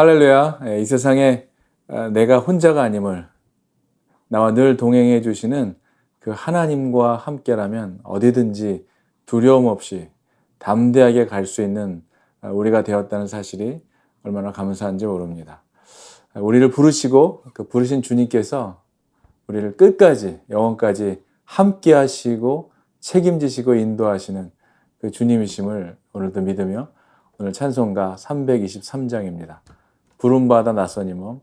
할렐루야. 이 세상에 내가 혼자가 아님을 나와 늘 동행해 주시는 그 하나님과 함께라면 어디든지 두려움 없이 담대하게 갈 수 있는 우리가 되었다는 사실이 얼마나 감사한지 모릅니다. 우리를 부르시고 그 부르신 주님께서 우리를 끝까지 영원까지 함께 하시고 책임지시고 인도하시는 그 주님이심을 오늘도 믿으며 오늘 찬송가 323장입니다. 부름받아 나서니 몸,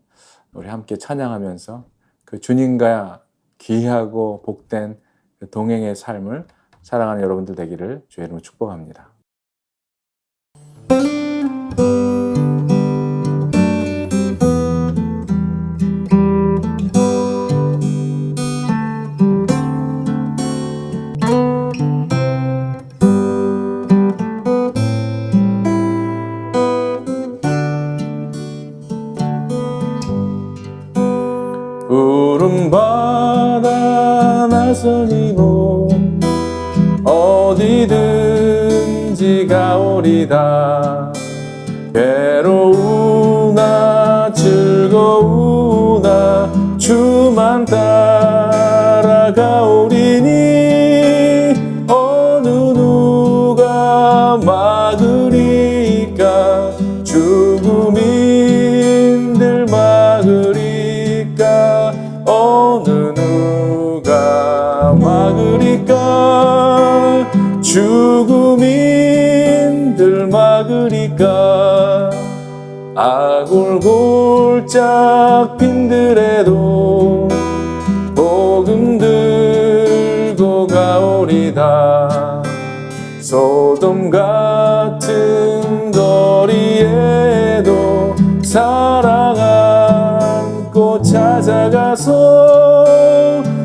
우리 함께 찬양하면서 그 주님과 귀하고 복된 그 동행의 삶을 사랑하는 여러분들 되기를 주의 이름으로 축복합니다. 부름받아 나서니 몸 어디든지 가오리다. 괴로우나 즐거우나 주만 따라가오리니 어느 누가 막으리까. 죽음인들 막으리까. 어느 누가 막으리까. 죽음인들 막으리까. 아골골짝 빈들에도 복음 들고 가오리다. 소돔 같은 거리에도 사랑 안고 찾아가서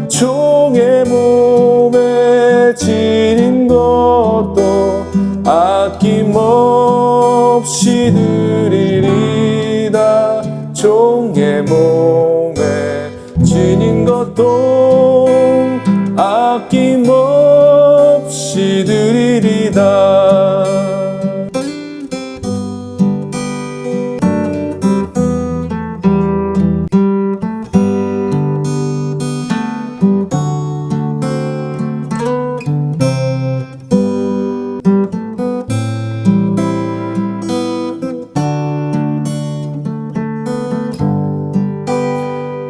종의 몸에 지닌 것도 아낌없이 드리리다. 종의 몸에 지닌 것도 아낌없이 드리리다.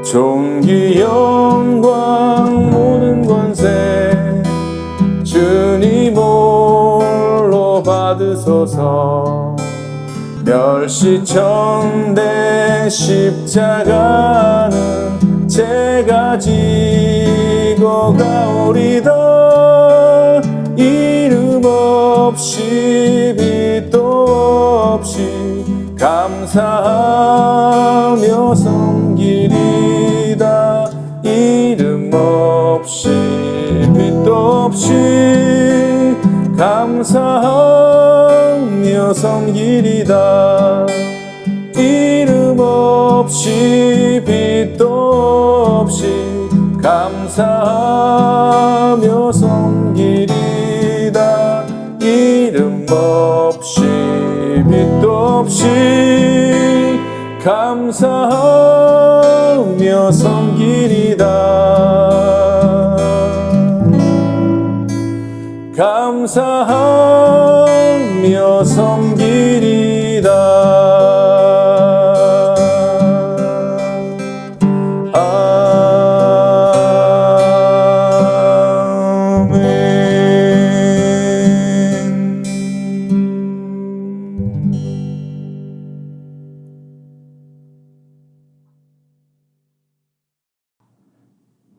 존귀 영광 모든 권세 주님 홀로 받으소서. 멸시천대 십자가는 제가 지고 가오리다. 이름 없이 빛도 없이 감사하며 섬기리다. 이름 없이 빛도 없이 감사하며 섬기리다. 이름 없이 빛도 없이 감사하며 섬기리다. 이름 없이 빛도 없이 감사하며 섬기리다. 감사하며 섬기리다.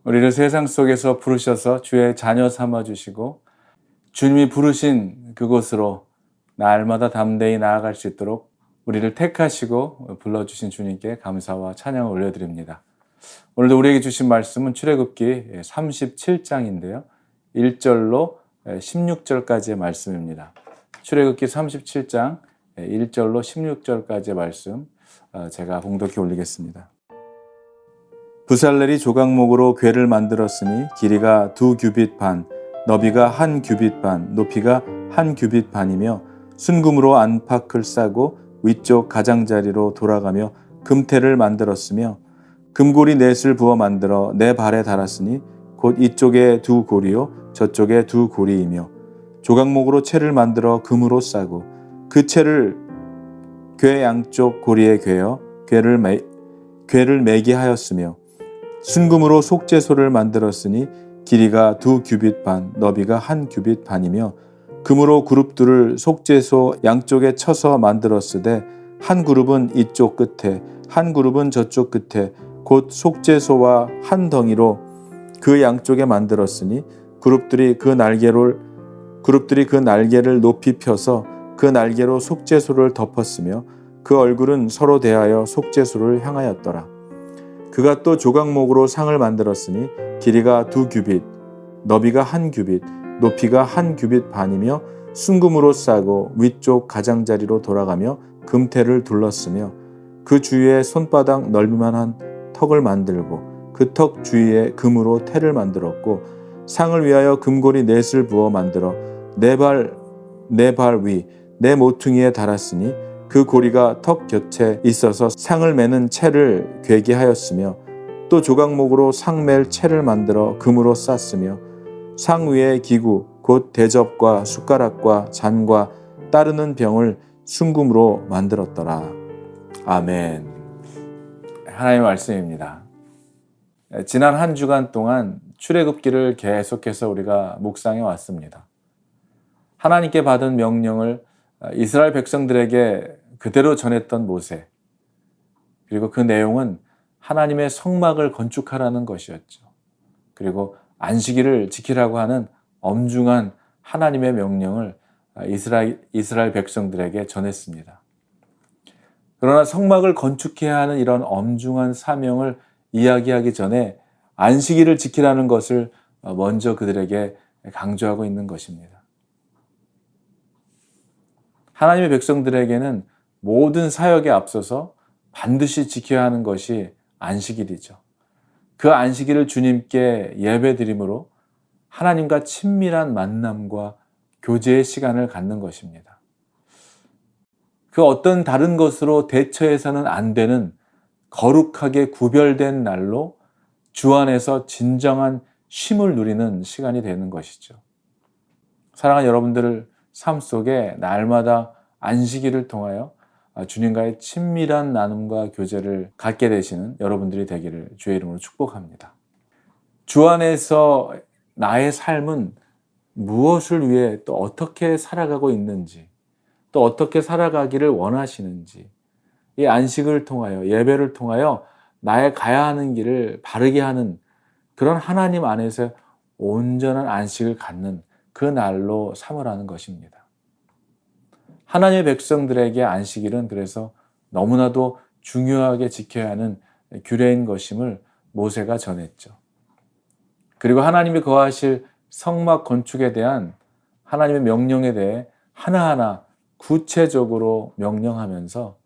우리를 세상 속에서 부르셔서 주의 자녀 삼아주시고 주님이 부르신 그곳으로 날마다 담대히 나아갈 수 있도록 우리를 택하시고 불러주신 주님께 감사와 찬양을 올려드립니다. 오늘도 우리에게 주신 말씀은 출애굽기 37장인데요. 1절로 16절까지의 말씀입니다. 출애굽기 37장 1절로 16절까지의 말씀 제가 봉독해 올리겠습니다. 부살렐이 조각목으로 궤를 만들었으니 길이가 2규빗 반, 너비가 1규빗 반, 높이가 1규빗 반이며 순금으로 안팎을 싸고 위쪽 가장자리로 돌아가며 금태를 만들었으며 금고리 넷을 부어 만들어 내 발에 달았으니 곧 이쪽에 두 고리요 저쪽에 두 고리이며 조각목으로 채를 만들어 금으로 싸고 그 채를 궤 양쪽 고리에 꿰어 궤를 매게 하였으며 순금으로 속죄소를 만들었으니 길이가 2규빗 반, 너비가 1규빗 반이며 금으로 그룹들을 속죄소 양쪽에 쳐서 만들었으되 한 그룹은 이쪽 끝에 한 그룹은 저쪽 끝에 곧 속죄소와 한 덩이로 그 양쪽에 만들었으니 그룹들이 그 날개를 높이 펴서 그 날개로 속죄소를 덮었으며 그 얼굴은 서로 대하여 속죄소를 향하였더라. 그가 또 조각목으로 상을 만들었으니 길이가 2규빗, 너비가 1규빗, 높이가 1규빗 반이며 순금으로 싸고 위쪽 가장자리로 돌아가며 금태를 둘렀으며 그 주위에 손바닥 넓이만한 턱을 만들고 그 턱 주위에 금으로 태를 만들었고 상을 위하여 금고리 넷을 부어 만들어 네 발 위, 네 모퉁이에 달았으니 그 고리가 턱 곁에 있어서 상을 매는 채를 꿰게 하였으며 또 조각목으로 상 맬 채를 만들어 금으로 쌌으며 상 위에 기구 곧 대접과 숟가락과 잔과 따르는 병을 순금으로 만들었더라. 아멘. 하나님의 말씀입니다. 지난 한 주간 동안 출애굽기를 계속해서 우리가 묵상해 왔습니다. 하나님께 받은 명령을 이스라엘 백성들에게 그대로 전했던 모세, 그리고 그 내용은 하나님의 성막을 건축하라는 것이었죠. 그리고 안식일을 지키라고 하는 엄중한 하나님의 명령을 이스라엘 백성들에게 전했습니다. 그러나 성막을 건축해야 하는 이런 엄중한 사명을 이야기하기 전에 안식일을 지키라는 것을 먼저 그들에게 강조하고 있는 것입니다. 하나님의 백성들에게는 모든 사역에 앞서서 반드시 지켜야 하는 것이 안식일이죠. 그 안식일을 주님께 예배드림으로 하나님과 친밀한 만남과 교제의 시간을 갖는 것입니다. 그 어떤 다른 것으로 대처해서는 안 되는 거룩하게 구별된 날로 주 안에서 진정한 쉼을 누리는 시간이 되는 것이죠. 사랑하는 여러분들 삶 속에 날마다 안식일을 통하여 주님과의 친밀한 나눔과 교제를 갖게 되시는 여러분들이 되기를 주의 이름으로 축복합니다. 주 안에서 나의 삶은 무엇을 위해 또 어떻게 살아가고 있는지, 또 어떻게 살아가기를 원하시는지, 이 안식을 통하여, 예배를 통하여 나의 가야 하는 길을 바르게 하는 그런 하나님 안에서 온전한 안식을 갖는 그 날로 삼으라는 것입니다. 하나님의 백성들에게 안식일은 그래서 너무나도 중요하게 지켜야 하는 규례인 것임을 모세가 전했죠. 그리고 하나님이 거하실 성막 건축에 대한 하나님의 명령에 대해 하나하나 구체적으로 명령하면서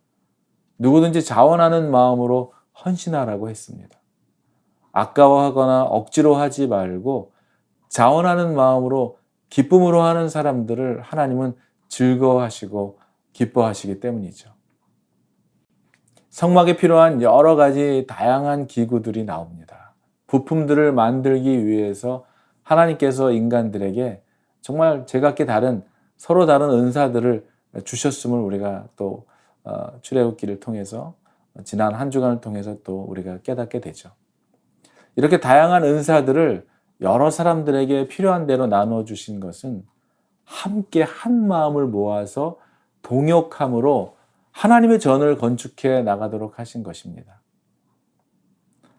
누구든지 자원하는 마음으로 헌신하라고 했습니다. 아까워하거나 억지로 하지 말고 자원하는 마음으로 기쁨으로 하는 사람들을 하나님은 즐거워하시고 기뻐하시기 때문이죠. 성막에 필요한 여러 가지 다양한 기구들이 나옵니다. 부품들을 만들기 위해서 하나님께서 인간들에게 정말 제각기 다른 서로 다른 은사들을 주셨음을 우리가 또 출애굽기를 통해서 지난 한 주간을 통해서 또 우리가 깨닫게 되죠. 이렇게 다양한 은사들을 여러 사람들에게 필요한 대로 나눠 주신 것은 함께 한 마음을 모아서 동역함으로 하나님의 전을 건축해 나가도록 하신 것입니다.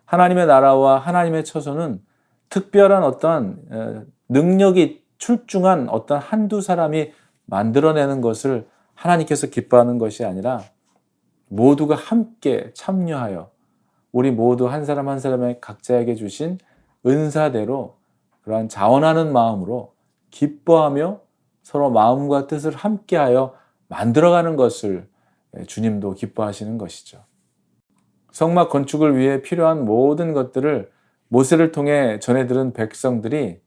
하나님의 나라와 하나님의 처소는 특별한 어떤 능력이 출중한 어떤 한두 사람이 만들어내는 것을 하나님께서 기뻐하는 것이 아니라 모두가 함께 참여하여 우리 모두 한 사람 한 사람의 각자에게 주신 은사대로 그러한 자원하는 마음으로 기뻐하며 서로 마음과 뜻을 함께하여 만들어가는 것을 주님도 기뻐하시는 것이죠. 성막 건축을 위해 필요한 모든 것들을 모세를 통해 전해들은 백성들이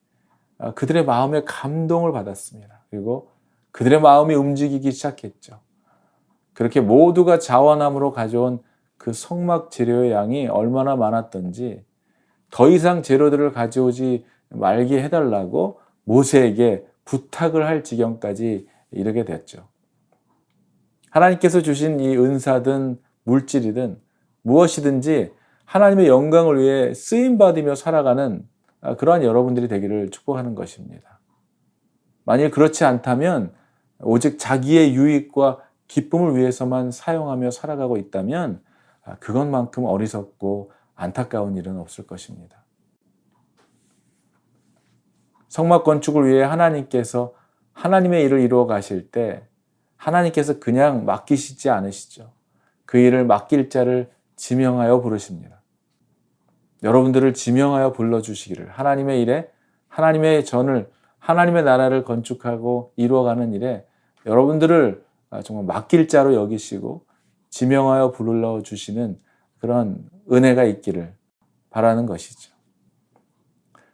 그들의 마음에 감동을 받았습니다. 그리고 그들의 마음이 움직이기 시작했죠. 그렇게 모두가 자원함으로 가져온 그 성막 재료의 양이 얼마나 많았던지 더 이상 재료들을 가져오지 말게 해달라고 모세에게 부탁을 할 지경까지 이르게 됐죠. 하나님께서 주신 이 은사든 물질이든 무엇이든지 하나님의 영광을 위해 쓰임받으며 살아가는 그러한 여러분들이 되기를 축복하는 것입니다. 만일 그렇지 않다면 오직 자기의 유익과 기쁨을 위해서만 사용하며 살아가고 있다면 그것만큼 어리석고 안타까운 일은 없을 것입니다. 성막 건축을 위해 하나님께서 하나님의 일을 이루어 가실 때 하나님께서 그냥 맡기시지 않으시죠. 그 일을 맡길 자를 지명하여 부르십니다. 여러분들을 지명하여 불러주시기를 하나님의 일에 하나님의 전을 하나님의 나라를 건축하고 이루어가는 일에 여러분들을 정말 맡길 자로 여기시고 지명하여 불러주시는 그런 은혜가 있기를 바라는 것이죠.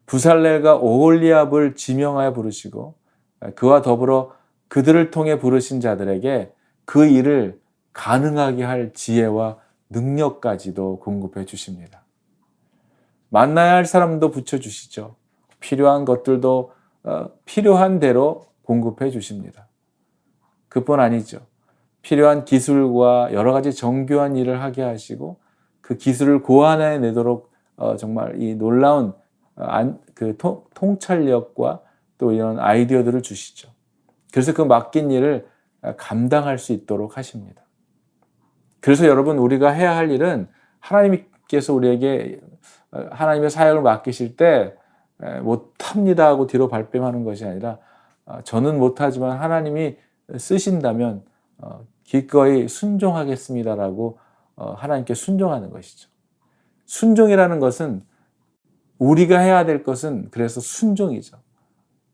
부살렐과 오홀리압을 지명하여 부르시고 그와 더불어 그들을 통해 부르신 자들에게 그 일을 가능하게 할 지혜와 능력까지도 공급해 주십니다. 만나야 할 사람도 붙여주시죠. 필요한 것들도 필요한 대로 공급해 주십니다. 그뿐 아니죠. 필요한 기술과 여러 가지 정교한 일을 하게 하시고 그 기술을 고안해 내도록 정말 이 놀라운 그 통찰력과 또 이런 아이디어들을 주시죠. 그래서 그 맡긴 일을 감당할 수 있도록 하십니다. 그래서 여러분 우리가 해야 할 일은 하나님께서 우리에게 하나님의 사역을 맡기실 때 못합니다 하고 뒤로 발뺌하는 것이 아니라 저는 못하지만 하나님이 쓰신다면 기꺼이 순종하겠습니다라고 하나님께 순종하는 것이죠. 순종이라는 것은 우리가 해야 될 것은 그래서 순종이죠.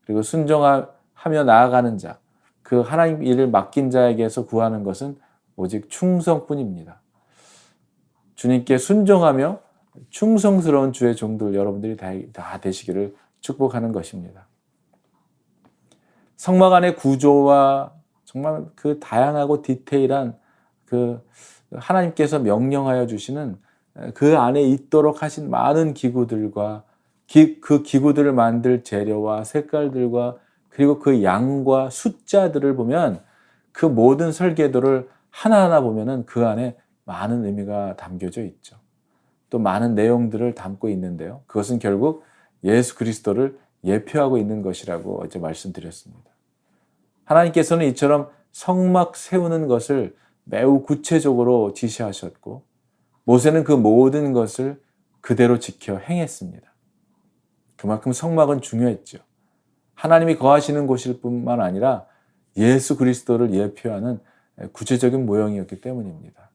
그리고 순종하며 나아가는 자, 그 하나님 일을 맡긴 자에게서 구하는 것은 오직 충성뿐입니다. 주님께 순종하며 충성스러운 주의 종들 여러분들이 다 되시기를 축복하는 것입니다. 성막 안의 구조와 정말 그 다양하고 디테일한 그 하나님께서 명령하여 주시는 그 안에 있도록 하신 많은 기구들과 그 기구들을 만들 재료와 색깔들과 그리고 그 양과 숫자들을 보면 그 모든 설계도를 하나하나 보면은 그 안에 많은 의미가 담겨져 있죠. 또 많은 내용들을 담고 있는데요. 그것은 결국 예수 그리스도를 예표하고 있는 것이라고 어제 말씀드렸습니다. 하나님께서는 이처럼 성막 세우는 것을 매우 구체적으로 지시하셨고 모세는 그 모든 것을 그대로 지켜 행했습니다. 그만큼 성막은 중요했죠. 하나님이 거하시는 곳일 뿐만 아니라 예수 그리스도를 예표하는 구체적인 모형이었기 때문입니다.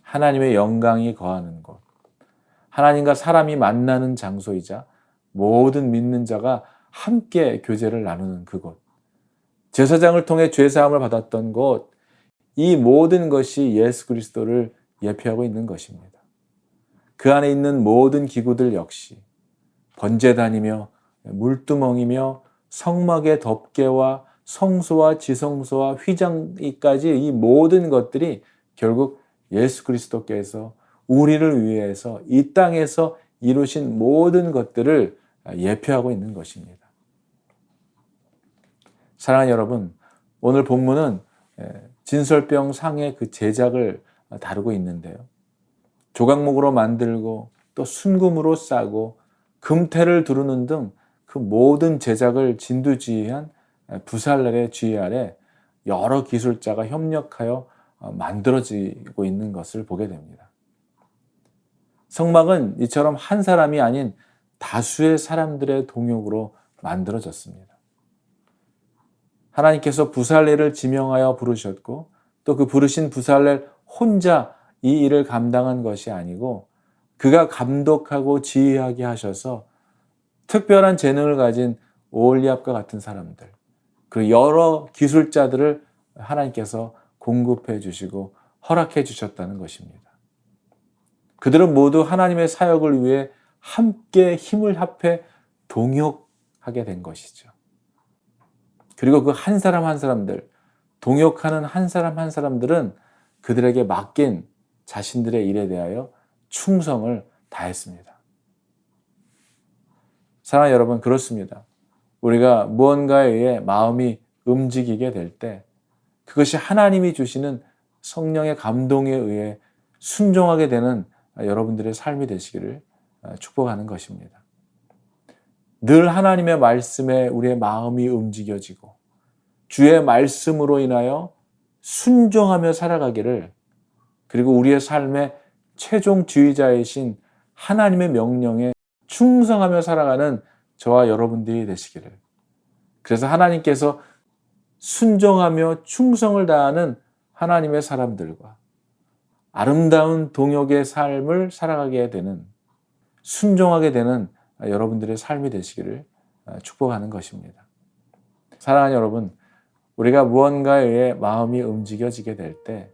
하나님의 영광이 거하는 곳, 하나님과 사람이 만나는 장소이자 모든 믿는 자가 함께 교제를 나누는 그곳, 제사장을 통해 죄사함을 받았던 곳, 이 모든 것이 예수 그리스도를 예표하고 있는 것입니다. 그 안에 있는 모든 기구들 역시 번제단이며 물두멍이며 성막의 덮개와 성소와 지성소와 휘장이까지 이 모든 것들이 결국 예수 그리스도께서 우리를 위해서 이 땅에서 이루신 모든 것들을 예표하고 있는 것입니다. 사랑하는 여러분, 오늘 본문은 진설병 상의 그 제작을 다루고 있는데요. 조각목으로 만들고 또 순금으로 싸고 금태를 두르는 등 그 모든 제작을 진두지휘한 부살렐의 지휘 아래 여러 기술자가 협력하여 만들어지고 있는 것을 보게 됩니다. 성막은 이처럼 한 사람이 아닌 다수의 사람들의 동역으로 만들어졌습니다. 하나님께서 부살렐을 지명하여 부르셨고 또 그 부르신 부살렐 혼자 이 일을 감당한 것이 아니고 그가 감독하고 지휘하게 하셔서 특별한 재능을 가진 오홀리압과 같은 사람들, 그 여러 기술자들을 하나님께서 공급해 주시고 허락해 주셨다는 것입니다. 그들은 모두 하나님의 사역을 위해 함께 힘을 합해 동역하게 된 것이죠. 그리고 그 한 사람 한 사람들, 동역하는 한 사람 한 사람들은 그들에게 맡긴 자신들의 일에 대하여 충성을 다했습니다. 사랑하는 여러분, 그렇습니다. 우리가 무언가에 의해 마음이 움직이게 될 때 그것이 하나님이 주시는 성령의 감동에 의해 순종하게 되는 여러분들의 삶이 되시기를 축복하는 것입니다. 늘 하나님의 말씀에 우리의 마음이 움직여지고 주의 말씀으로 인하여 순종하며 살아가기를, 그리고 우리의 삶의 최종주의자이신 하나님의 명령에 충성하며 살아가는 저와 여러분들이 되시기를, 그래서 하나님께서 순종하며 충성을 다하는 하나님의 사람들과 아름다운 동역의 삶을 살아가게 되는, 순종하게 되는 여러분들의 삶이 되시기를 축복하는 것입니다. 사랑하는 여러분, 우리가 무언가에 의해 마음이 움직여지게 될 때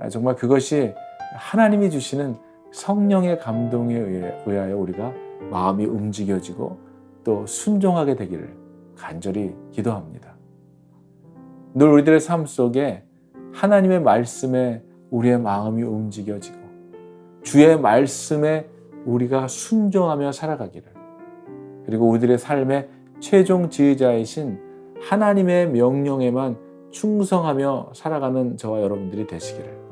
정말 그것이 하나님이 주시는 성령의 감동에 의하여 우리가 마음이 움직여지고 또 순종하게 되기를 간절히 기도합니다. 늘 우리들의 삶 속에 하나님의 말씀에 우리의 마음이 움직여지고 주의 말씀에 우리가 순종하며 살아가기를, 그리고 우리들의 삶의 최종 지휘자이신 하나님의 명령에만 충성하며 살아가는 저와 여러분들이 되시기를,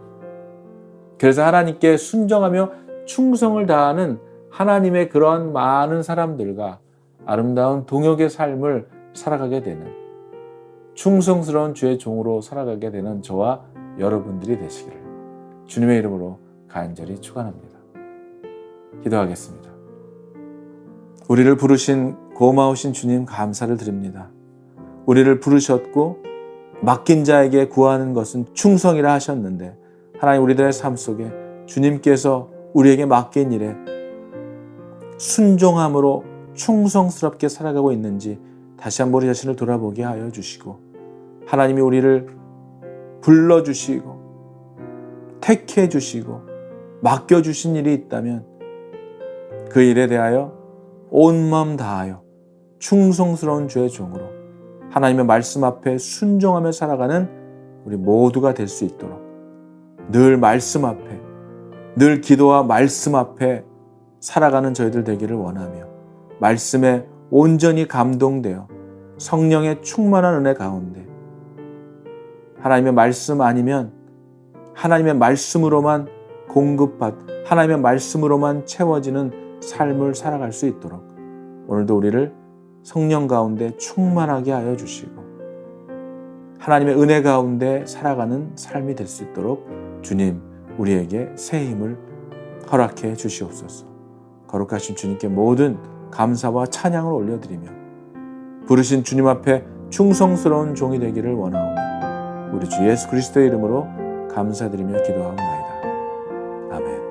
그래서 하나님께 순종하며 충성을 다하는 하나님의 그러한 많은 사람들과 아름다운 동역의 삶을 살아가게 되는, 충성스러운 주의 종으로 살아가게 되는 저와 여러분들이 되시기를 주님의 이름으로 간절히 축원합니다. 기도하겠습니다. 우리를 부르신 고마우신 주님, 감사를 드립니다. 우리를 부르셨고 맡긴 자에게 구하는 것은 충성이라 하셨는데, 하나님, 우리들의 삶 속에 주님께서 우리에게 맡긴 일에 순종함으로 충성스럽게 살아가고 있는지 다시 한번 우리 자신을 돌아보게 하여 주시고, 하나님이 우리를 불러주시고 택해 주시고 맡겨주신 일이 있다면 그 일에 대하여 온 마음 다하여 충성스러운 주의 종으로 하나님의 말씀 앞에 순종하며 살아가는 우리 모두가 될 수 있도록 늘 말씀 앞에, 늘 기도와 말씀 앞에 살아가는 저희들 되기를 원하며, 말씀에 온전히 감동되어 성령의 충만한 은혜 가운데 하나님의 말씀 아니면 하나님의 말씀으로만 하나님의 말씀으로만 채워지는 삶을 살아갈 수 있도록 오늘도 우리를 성령 가운데 충만하게 하여 주시고 하나님의 은혜 가운데 살아가는 삶이 될 수 있도록 주님, 우리에게 새 힘을 허락해 주시옵소서. 거룩하신 주님께 모든 감사와 찬양을 올려드리며 부르신 주님 앞에 충성스러운 종이 되기를 원하오며 우리 주 예수 그리스도의 이름으로 감사드리며 기도하옵나이다. 아멘.